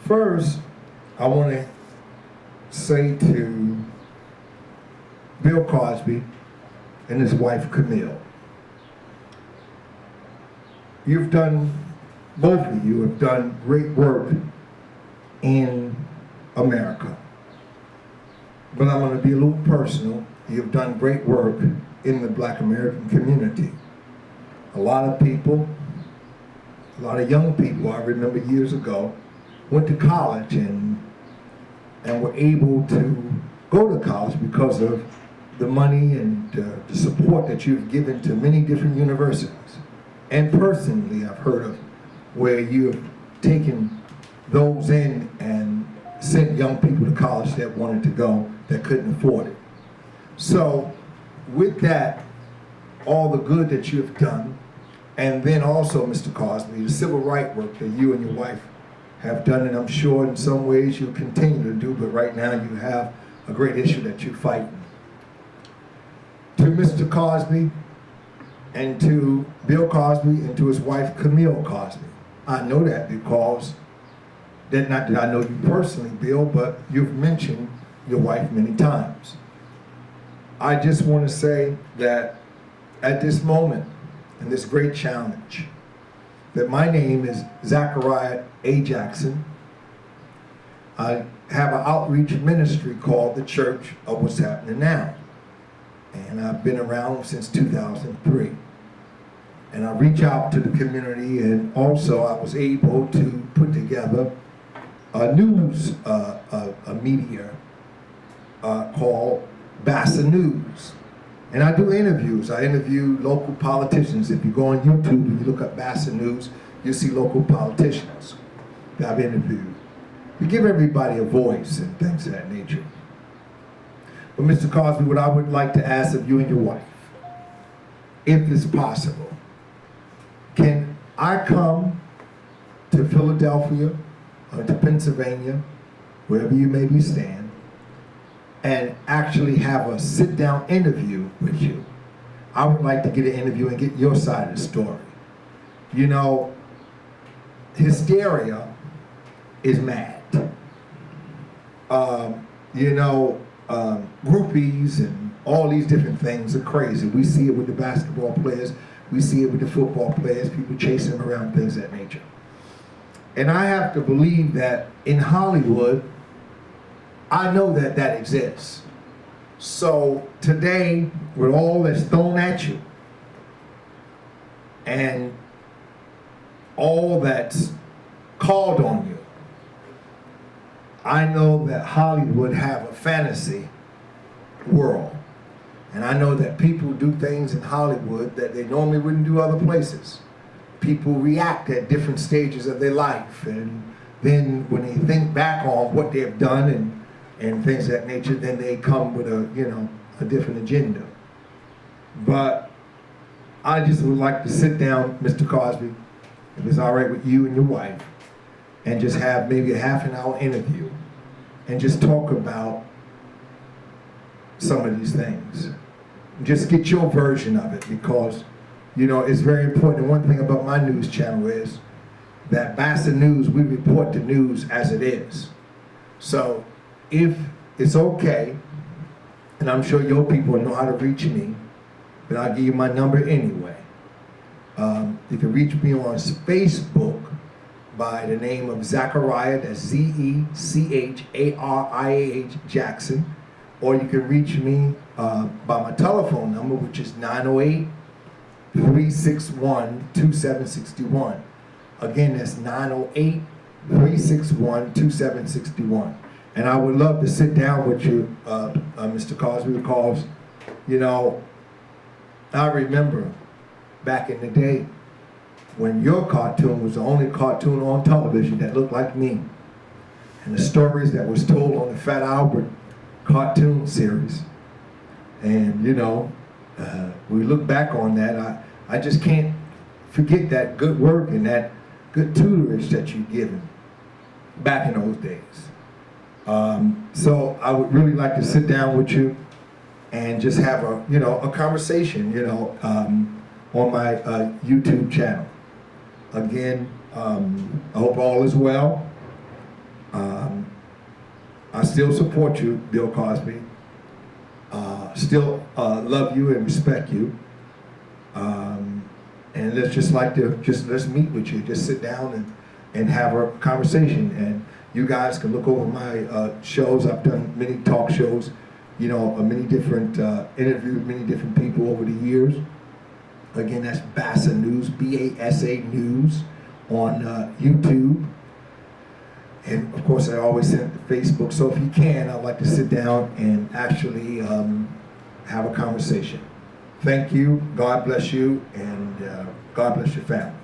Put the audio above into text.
First, I want to say to Bill Cosby and his wife Camille, both of you have done great work in America. But I'm going to be a little personal. You've done great work in the Black American community. A lot of people, a lot of young people, I remember years ago, went to college and were able to go to college because of the money and the support that you've given to many different universities. And personally, I've heard of where you have taken those in and sent young people to college that wanted to go, that couldn't afford it. So with that, all the good that you've done, and then also, Mr. Cosby, the civil rights work that you and your wife have done, and I'm sure in some ways you'll continue to do, but right now you have a great issue that you're fighting. To Mr. Cosby, and to Bill Cosby, and to his wife Camille Cosby, I know that because, not that I know you personally, Bill, but you've mentioned your wife many times. I just want to say that at this moment, in this great challenge, that my name is Zechariah A Jackson. I have an outreach ministry called the Church of What's Happening Now. And I've been around since 2003. And I reach out to the community, and also I was able to put together a news media called BASA News. And I do interviews. I interview local politicians. If you go on YouTube and you look up BASA News, you'll see local politicians that I've interviewed. We give everybody a voice and things of that nature. But Mr. Cosby, what I would like to ask of you and your wife, if it's possible, can I come to Philadelphia or to Pennsylvania, wherever you may be staying, and actually have a sit-down interview with you? I would like to get an interview and get your side of the story. You know, hysteria is mad. Groupies and all these different things are crazy. We see it with the basketball players. We see it with the football players, people chasing them around, things of that nature. And I have to believe that in Hollywood, I know that that exists. So today, with all that's thrown at you, and all that's called on you, I know that Hollywood have a fantasy world. And I know that people do things in Hollywood that they normally wouldn't do other places. People react at different stages of their life. And then when they think back on what they've done and things of that nature, then they come with a different agenda. But I just would like to sit down, Mr. Cosby, if it's all right with you and your wife, and just have maybe a half-an-hour interview and just talk about some of these things. Just get your version of it, because it's very important. And one thing about my news channel is that BASA News, we report the news as it is. So if it's okay, and I'm sure your people know how to reach me, but I'll give you my number anyway. You can reach me on Facebook by the name of Zechariah, that's Zechariah Jackson, or you can reach me by my telephone number, which is 908-361-2761. Again, that's 908-361-2761. And I would love to sit down with you, Mr. Cosby, because, I remember back in the day when your cartoon was the only cartoon on television that looked like me. And the stories that was told on the Fat Albert cartoon series. And, we look back on that, I just can't forget that good work and that good tutorage that you've given back in those days. So I would really like to sit down with you and just have a conversation, on my YouTube channel. Again, I hope all is well. I still support you, Bill Cosby. Still love you and respect you. And let's just let's meet with you. Just sit down and have a conversation. And you guys can look over my shows. I've done many talk shows, you know, many different interviewed many different people over the years. Again, that's BASA News, BASA News on YouTube. And of course, I always send it to Facebook. So if you can, I'd like to sit down and actually have a conversation. Thank you. God bless you, and God bless your family.